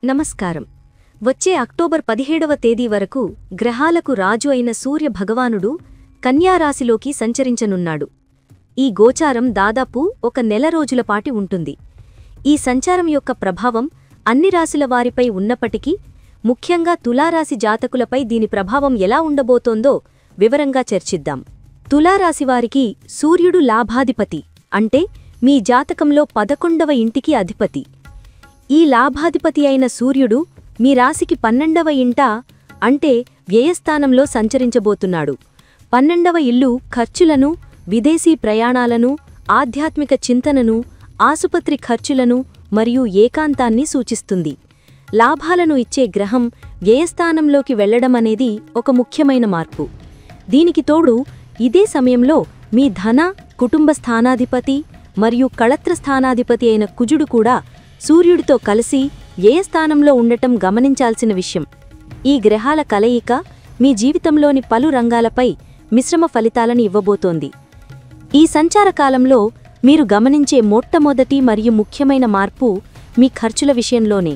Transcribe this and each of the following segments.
నమస్కారం. వచ్చే అక్టోబర్ 17వ తేదీ వరకు గ్రహాలకు రాజు అయిన సూర్య భగవానుడు కన్యారాశిలోకి సంచరించనున్నాడు. ఈ గోచారం దాదాపు ఒక నెల రోజులపాటి ఉంటుంది. ఈ సంచారం యొక్క ప్రభావం అన్ని రాశుల వారిపై ఉన్నప్పటికీ ముఖ్యంగా తులారాశి జాతకులపై దీని ప్రభావం ఎలా ఉండబోతోందో వివరంగా చర్చిద్దాం. తులారాశివారికి సూర్యుడు లాభాధిపతి, అంటే మీ జాతకంలో 11వ ఇంటికి అధిపతి. ఈ లాభాధిపతి అయిన సూర్యుడు మీ రాశికి 12వ ఇంట, అంటే వ్యయస్థానంలో సంచరించబోతున్నాడు. 12వ ఇల్లు ఖర్చులను, విదేశీ ప్రయాణాలను, ఆధ్యాత్మిక చింతనను, ఆసుపత్రి ఖర్చులను మరియు ఏకాంతాన్ని సూచిస్తుంది. లాభాలను ఇచ్చే గ్రహం వ్యయస్థానంలోకి వెళ్లడమనేది ఒక ముఖ్యమైన మార్పు. దీనికి తోడు ఇదే సమయంలో మీ ధన, కుటుంబ స్థానాధిపతి మరియు కళత్ర స్థానాధిపతి అయిన కుజుడు కూడా సూర్యుడితో కలిసి వ్యయస్థానంలో ఉండటం గమనించాల్సిన విషయం. ఈ గ్రహాల కలయిక మీ జీవితంలోని పలు రంగాలపై మిశ్రమ ఫలితాలను ఇవ్వబోతోంది. ఈ సంచారకాలంలో మీరు గమనించే మొట్టమొదటి మరియు ముఖ్యమైన మార్పు మీ ఖర్చుల విషయంలోనే.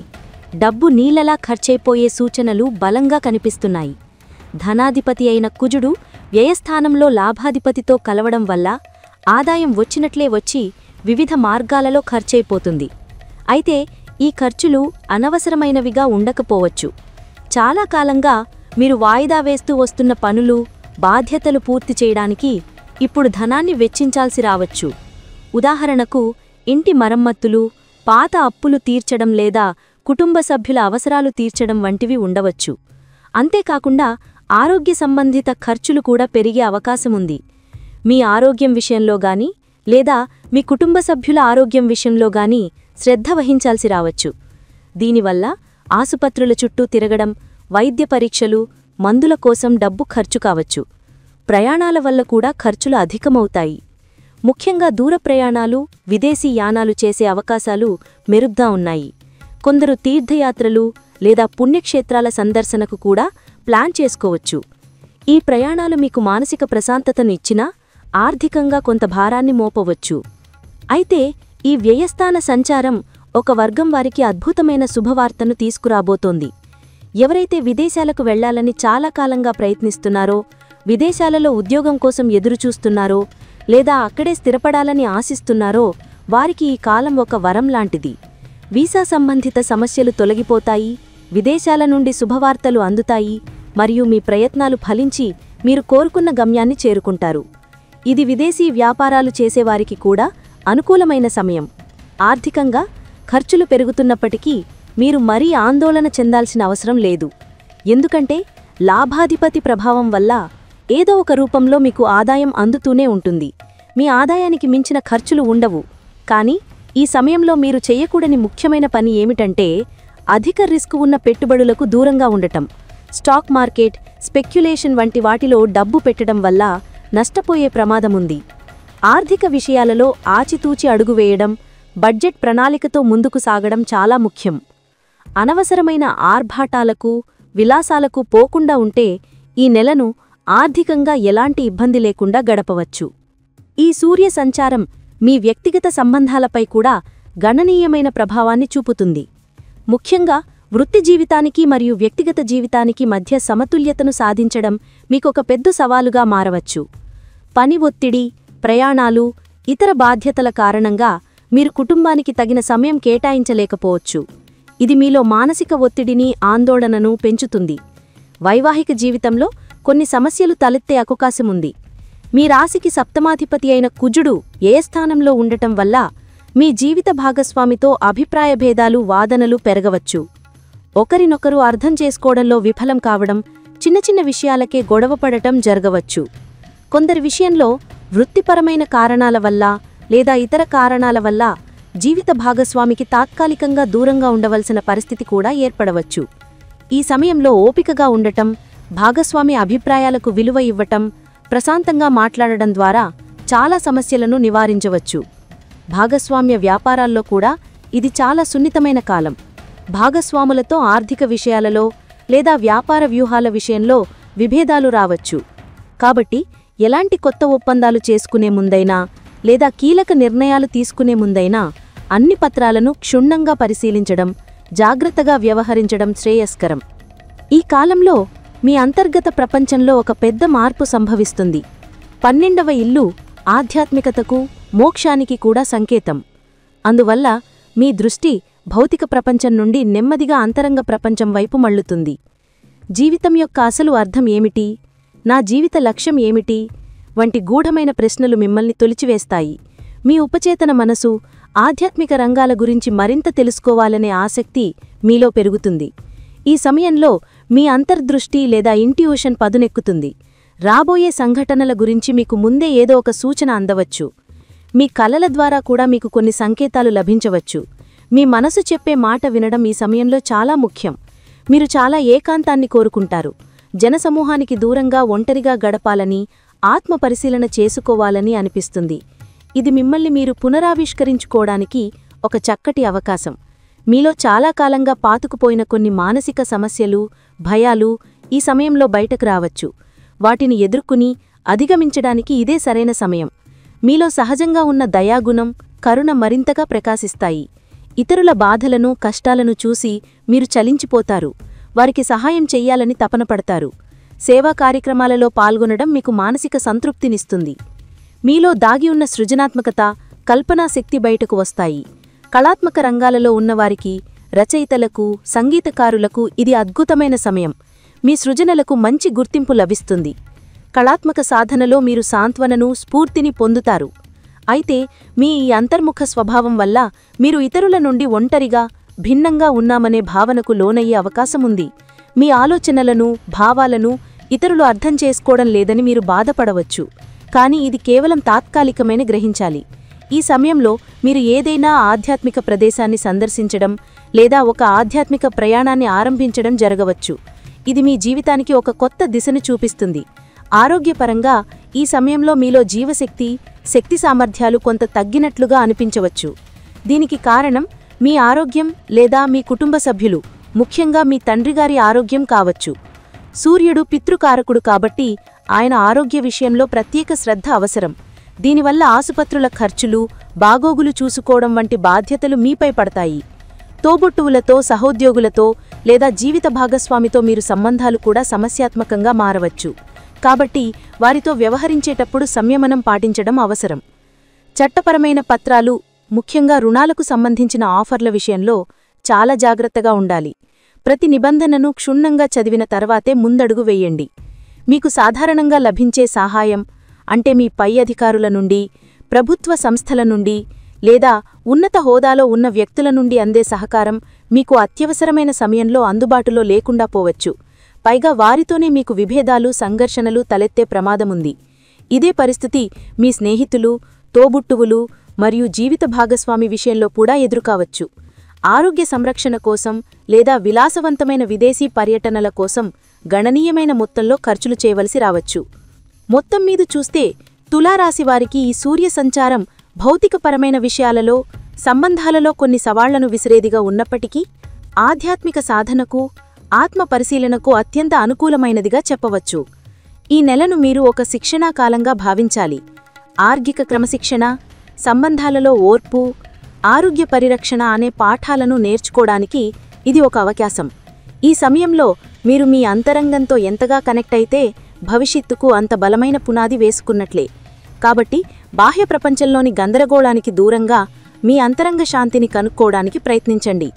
డబ్బు నీళ్లలా ఖర్చైపోయే సూచనలు బలంగా కనిపిస్తున్నాయి. ధనాధిపతి అయిన కుజుడు వ్యయస్థానంలో లాభాధిపతితో కలవడం వల్ల ఆదాయం వచ్చినట్లే వచ్చి వివిధ మార్గాలలో ఖర్చైపోతుంది. అయితే ఈ ఖర్చులు అనవసరమైనవిగా ఉండకపోవచ్చు. చాలా కాలంగా మీరు వాయిదా వేస్తూ వస్తున్న పనులు, బాధ్యతలు పూర్తి చేయడానికి ఇప్పుడు ధనాన్ని వెచ్చించాల్సి రావచ్చు. ఉదాహరణకు ఇంటి మరమ్మతులు, పాత అప్పులు తీర్చడం లేదా కుటుంబ సభ్యుల అవసరాలు తీర్చడం వంటివి ఉండవచ్చు. అంతేకాకుండా ఆరోగ్య సంబంధిత ఖర్చులు కూడా పెరిగే అవకాశముంది. మీ ఆరోగ్యం విషయంలో గానీ లేదా మీ కుటుంబ సభ్యుల ఆరోగ్యం విషయంలో గానీ శ్రద్ధ వహించాల్సి రావచ్చు. దీనివల్ల ఆసుపత్రుల చుట్టూ తిరగడం, వైద్య పరీక్షలు, మందుల కోసం డబ్బు ఖర్చు కావచ్చు. ప్రయాణాల వల్ల కూడా ఖర్చులు అధికమవుతాయి. ముఖ్యంగా దూర ప్రయాణాలు, విదేశీ యానాలు చేసే అవకాశాలు మెరుగ్గా ఉన్నాయి. కొందరు తీర్థయాత్రలు లేదా పుణ్యక్షేత్రాల సందర్శనకు కూడా ప్లాన్ చేసుకోవచ్చు. ఈ ప్రయాణాలు మీకు మానసిక ప్రశాంతతను ఇచ్చినా ఆర్థికంగా కొంత భారాన్ని మోపవచ్చు. అయితే ఈ వ్యయస్థాన సంచారం ఒక వర్గం వారికి అద్భుతమైన శుభవార్తను తీసుకురాబోతోంది. ఎవరైతే విదేశాలకు వెళ్లాలని చాలా కాలంగా ప్రయత్నిస్తున్నారో, విదేశాలలో ఉద్యోగం కోసం ఎదురుచూస్తున్నారో లేదా అక్కడే స్థిరపడాలని ఆశిస్తున్నారో వారికి ఈ కాలం ఒక వరం లాంటిది. వీసా సంబంధిత సమస్యలు తొలగిపోతాయి, విదేశాల నుండి శుభవార్తలు అందుతాయి మరియు మీ ప్రయత్నాలు ఫలించి మీరు కోరుకున్న గమ్యాన్ని చేరుకుంటారు. ఇది విదేశీ వ్యాపారాలు చేసేవారికి కూడా అనుకూలమైన సమయం. ఆర్థికంగా ఖర్చులు పెరుగుతున్నప్పటికీ మీరు మరీ ఆందోళన చెందాల్సిన అవసరం లేదు. ఎందుకంటే లాభాధిపతి ప్రభావం వల్ల ఏదో ఒక రూపంలో మీకు ఆదాయం అందుతూనే ఉంటుంది. మీ ఆదాయానికి మించిన ఖర్చులు ఉండవు. కానీ ఈ సమయంలో మీరు చేయకూడని ముఖ్యమైన పని ఏమిటంటే అధిక రిస్క్ ఉన్న పెట్టుబడులకు దూరంగా ఉండటం. స్టాక్ మార్కెట్, స్పెక్యులేషన్ వంటి వాటిలో డబ్బు పెట్టడం వల్ల నష్టపోయే ప్రమాదముంది. ఆర్థిక విషయాలలో ఆచితూచి అడుగువేయడం, బడ్జెట్ ప్రణాళికతో ముందుకు సాగడం చాలా ముఖ్యం. అనవసరమైన ఆర్భాటాలకు, విలాసాలకు పోకుండా ఉంటే ఈ నెలను ఆర్థికంగా ఎలాంటి ఇబ్బంది లేకుండా గడపవచ్చు. ఈ సూర్య సంచారం మీ వ్యక్తిగత సంబంధాలపై కూడా గణనీయమైన ప్రభావాన్ని చూపుతుంది. ముఖ్యంగా వృత్తి జీవితానికి మరియు వ్యక్తిగత జీవితానికి మధ్య సమతుల్యతను సాధించడం మీకొక పెద్ద సవాలుగా మారవచ్చు. పని ఒత్తిడి, ప్రయాణాలు, ఇతర బాధ్యతల కారణంగా మీరు కుటుంబానికి తగిన సమయం కేటాయించలేకపోవచ్చు. ఇది మీలో మానసిక ఒత్తిడిని, ఆందోళనను పెంచుతుంది. వైవాహిక జీవితంలో కొన్ని సమస్యలు తలెత్తే అవకాశముంది. మీ రాశికి సప్తమాధిపతి అయిన కుజుడు ఏ స్థానంలో ఉండటం వల్ల మీ జీవిత భాగస్వామితో అభిప్రాయ భేదాలు, వాదనలు పెరగవచ్చు. ఒకరినొకరు అర్థం చేసుకోవడంలో విఫలం కావడం, చిన్న చిన్న విషయాలకే గొడవపడటం జరగవచ్చు. కొందరి విషయంలో వృత్తిపరమైన కారణాల వల్ల లేదా ఇతర కారణాల వల్ల జీవిత భాగస్వామికి తాత్కాలికంగా దూరంగా ఉండవలసిన పరిస్థితి కూడా ఏర్పడవచ్చు. ఈ సమయంలో ఓపికగా ఉండటం, భాగస్వామి అభిప్రాయాలకు విలువ ఇవ్వటం, ప్రశాంతంగా మాట్లాడడం ద్వారా చాలా సమస్యలను నివారించవచ్చు. భాగస్వామ్య వ్యాపారాల్లో కూడా ఇది చాలా సున్నితమైన కాలం. భాగస్వాములతో ఆర్థిక విషయాలలో లేదా వ్యాపార వ్యూహాల విషయంలో విభేదాలు రావచ్చు. కాబట్టి ఎలాంటి కొత్త ఒప్పందాలు చేసుకునే ముందైనా లేదా కీలక నిర్ణయాలు తీసుకునే ముందైనా అన్ని పత్రాలను క్షుణ్ణంగా పరిశీలించడం జాగ్రత్తగా వ్యవహరించడం శ్రేయస్కరం. ఈ కాలంలో మీ అంతర్గత ప్రపంచంలో ఒక పెద్ద మార్పు సంభవిస్తుంది. 12వ ఇల్లు ఆధ్యాత్మికతకు, మోక్షానికి కూడా సంకేతం. అందువల్ల మీ దృష్టి భౌతిక ప్రపంచం నుండి నెమ్మదిగా అంతరంగ ప్రపంచం వైపు మళ్లుతుంది. జీవితం యొక్క అసలు అర్థం ఏమిటి, నా జీవిత లక్ష్యం ఏమిటి వంటి గూఢమైన ప్రశ్నలు మిమ్మల్ని తొలిచివేస్తాయి. మీ ఉపచేతన మనసు ఆధ్యాత్మిక రంగాల గురించి మరింత తెలుసుకోవాలనే ఆసక్తి మీలో పెరుగుతుంది. ఈ సమయంలో మీ అంతర్దృష్టి లేదా ఇంట్యూషన్ పదునెక్కుతుంది. రాబోయే సంఘటనల గురించి మీకు ముందే ఏదో ఒక సూచన అందవచ్చు. మీ కలల ద్వారా కూడా మీకు కొన్ని సంకేతాలు లభించవచ్చు. మీ మనసు చెప్పే మాట వినడం ఈ సమయంలో చాలా ముఖ్యం. మీరు చాలా ఏకాంతాన్ని కోరుకుంటారు. జనసమూహానికి దూరంగా ఒంటరిగా గడపాలని, ఆత్మ పరిశీలన చేసుకోవాలని అనిపిస్తుంది. ఇది మిమ్మల్ని మీరు పునరావిష్కరించుకోవడానికి ఒక చక్కటి అవకాశం. మీలో చాలా కాలంగా పాతుకుపోయిన కొన్ని మానసిక సమస్యలు, భయాలు ఈ సమయంలో బయటకు రావచ్చు. వాటిని ఎదుర్కొని అధిగమించడానికి ఇదే సరైన సమయం. మీలో సహజంగా ఉన్న దయాగుణం, కరుణ మరింతగా ప్రకాశిస్తాయి. ఇతరుల బాధలను, కష్టాలను చూసి మీరు చలించిపోతారు. వారికి సహాయం చెయ్యాలని తపనపడతారు. సేవా కార్యక్రమాలలో పాల్గొనడం మీకు మానసిక సంతృప్తినిస్తుంది. మీలో దాగి ఉన్న సృజనాత్మకత, కల్పనా శక్తి బయటకు వస్తాయి. కళాత్మక రంగాలలో ఉన్నవారికి, రచయితలకు, సంగీతకారులకు ఇది అద్భుతమైన సమయం. మీ సృజనలకు మంచి గుర్తింపు లభిస్తుంది. కళాత్మక సాధనలో మీరు సాంత్వనను, స్ఫూర్తిని పొందుతారు. అయితే మీ ఈ అంతర్ముఖ స్వభావం వల్ల మీరు ఇతరుల నుండి ఒంటరిగా, భిన్నంగా ఉన్నామనే భావనకు లోనయ్యే అవకాశముంది. మీ ఆలోచనలను, భావాలను ఇతరులు అర్థం చేసుకోవడం లేదని మీరు బాధపడవచ్చు. కానీ ఇది కేవలం తాత్కాలికమైన గ్రహించాలి. ఈ సమయంలో మీరు ఏదైనా ఆధ్యాత్మిక ప్రదేశాన్ని సందర్శించడం లేదా ఒక ఆధ్యాత్మిక ప్రయాణాన్ని ఆరంభించడం జరగవచ్చు. ఇది మీ జీవితానికి ఒక కొత్త దిశను చూపిస్తుంది. ఆరోగ్యపరంగా ఈ సమయంలో మీలో జీవశక్తి, శక్తి సామర్థ్యాలు కొంత తగ్గినట్లుగా అనిపించవచ్చు. దీనికి కారణం మీ ఆరోగ్యం లేదా మీ కుటుంబ సభ్యులు, ముఖ్యంగా మీ తండ్రిగారి ఆరోగ్యం కావచ్చు. సూర్యుడు పితృకారకుడు కాబట్టి ఆయన ఆరోగ్య విషయంలో ప్రత్యేక శ్రద్ధ అవసరం. దీనివల్ల ఆసుపత్రుల ఖర్చులు, బాగోగులు చూసుకోవడం వంటి బాధ్యతలు మీపై పడతాయి. తోబుట్టువులతో, సహోద్యోగులతో లేదా జీవిత భాగస్వామితో మీరు సంబంధాలు కూడా సమస్యాత్మకంగా మారవచ్చు. కాబట్టి వారితో వ్యవహరించేటప్పుడు సంయమనం పాటించడం అవసరం. చట్టపరమైన పత్రాలు, ముఖ్యంగా రుణాలకు సంబంధించిన ఆఫర్ల విషయంలో చాలా జాగ్రత్తగా ఉండాలి. ప్రతి నిబంధనను క్షుణ్ణంగా చదివిన తర్వాతే ముందడుగు వెయ్యండి. మీకు సాధారణంగా లభించే సహాయం అంటే మీ పై అధికారుల నుండి, ప్రభుత్వ సంస్థల నుండి లేదా ఉన్నత హోదాలో ఉన్న వ్యక్తుల నుండి అందే సహకారం మీకు అత్యవసరమైన సమయంలో అందుబాటులో లేకుండా పోవచ్చు. పైగా వారితోనే మీకు విభేదాలు, సంఘర్షణలు తలెత్తే ప్రమాదముంది. ఇదే పరిస్థితి మీ స్నేహితులు, తోబుట్టువులు మరియు జీవిత భాగస్వామి విషయంలో కూడా ఎదురుకావచ్చు. ఆరోగ్య సంరక్షణ కోసం లేదా విలాసవంతమైన విదేశీ పర్యటనల కోసం గణనీయమైన మొత్తంలో ఖర్చులు చేయవలసి రావచ్చు. మొత్తం మీద చూస్తే తులారాశివారికి ఈ సూర్య సంచారం భౌతికపరమైన విషయాలలో, సంబంధాలలో కొన్ని సవాళ్లను విసిరేదిగా ఉన్నప్పటికీ ఆధ్యాత్మిక సాధనకు, ఆత్మ పరిశీలనకు అత్యంత అనుకూలమైనదిగా చెప్పవచ్చు. ఈ నెలను మీరు ఒక శిక్షణా కాలంగా భావించాలి. ఆర్గిక క్రమశిక్షణ, సంబంధాలలో ఓర్పు, ఆరోగ్య పరిరక్షణ అనే పాఠాలను నేర్చుకోవడానికి ఇది ఒక అవకాశం. ఈ సమయంలో మీరు మీ అంతరంగంతో ఎంతగా కనెక్ట్ అయితే భవిష్యత్తుకు అంత బలమైన పునాది వేసుకున్నట్లే. కాబట్టి బాహ్య ప్రపంచంలోని గందరగోళానికి దూరంగా మీ అంతరంగ శాంతిని కనుక్కోవడానికి ప్రయత్నించండి.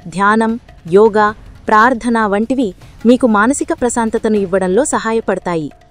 ధ్యానం, యోగా, ప్రార్థన వంటివి మీకు మానసిక ప్రశాంతతను ఇవ్వడంలో సహాయపడతాయి.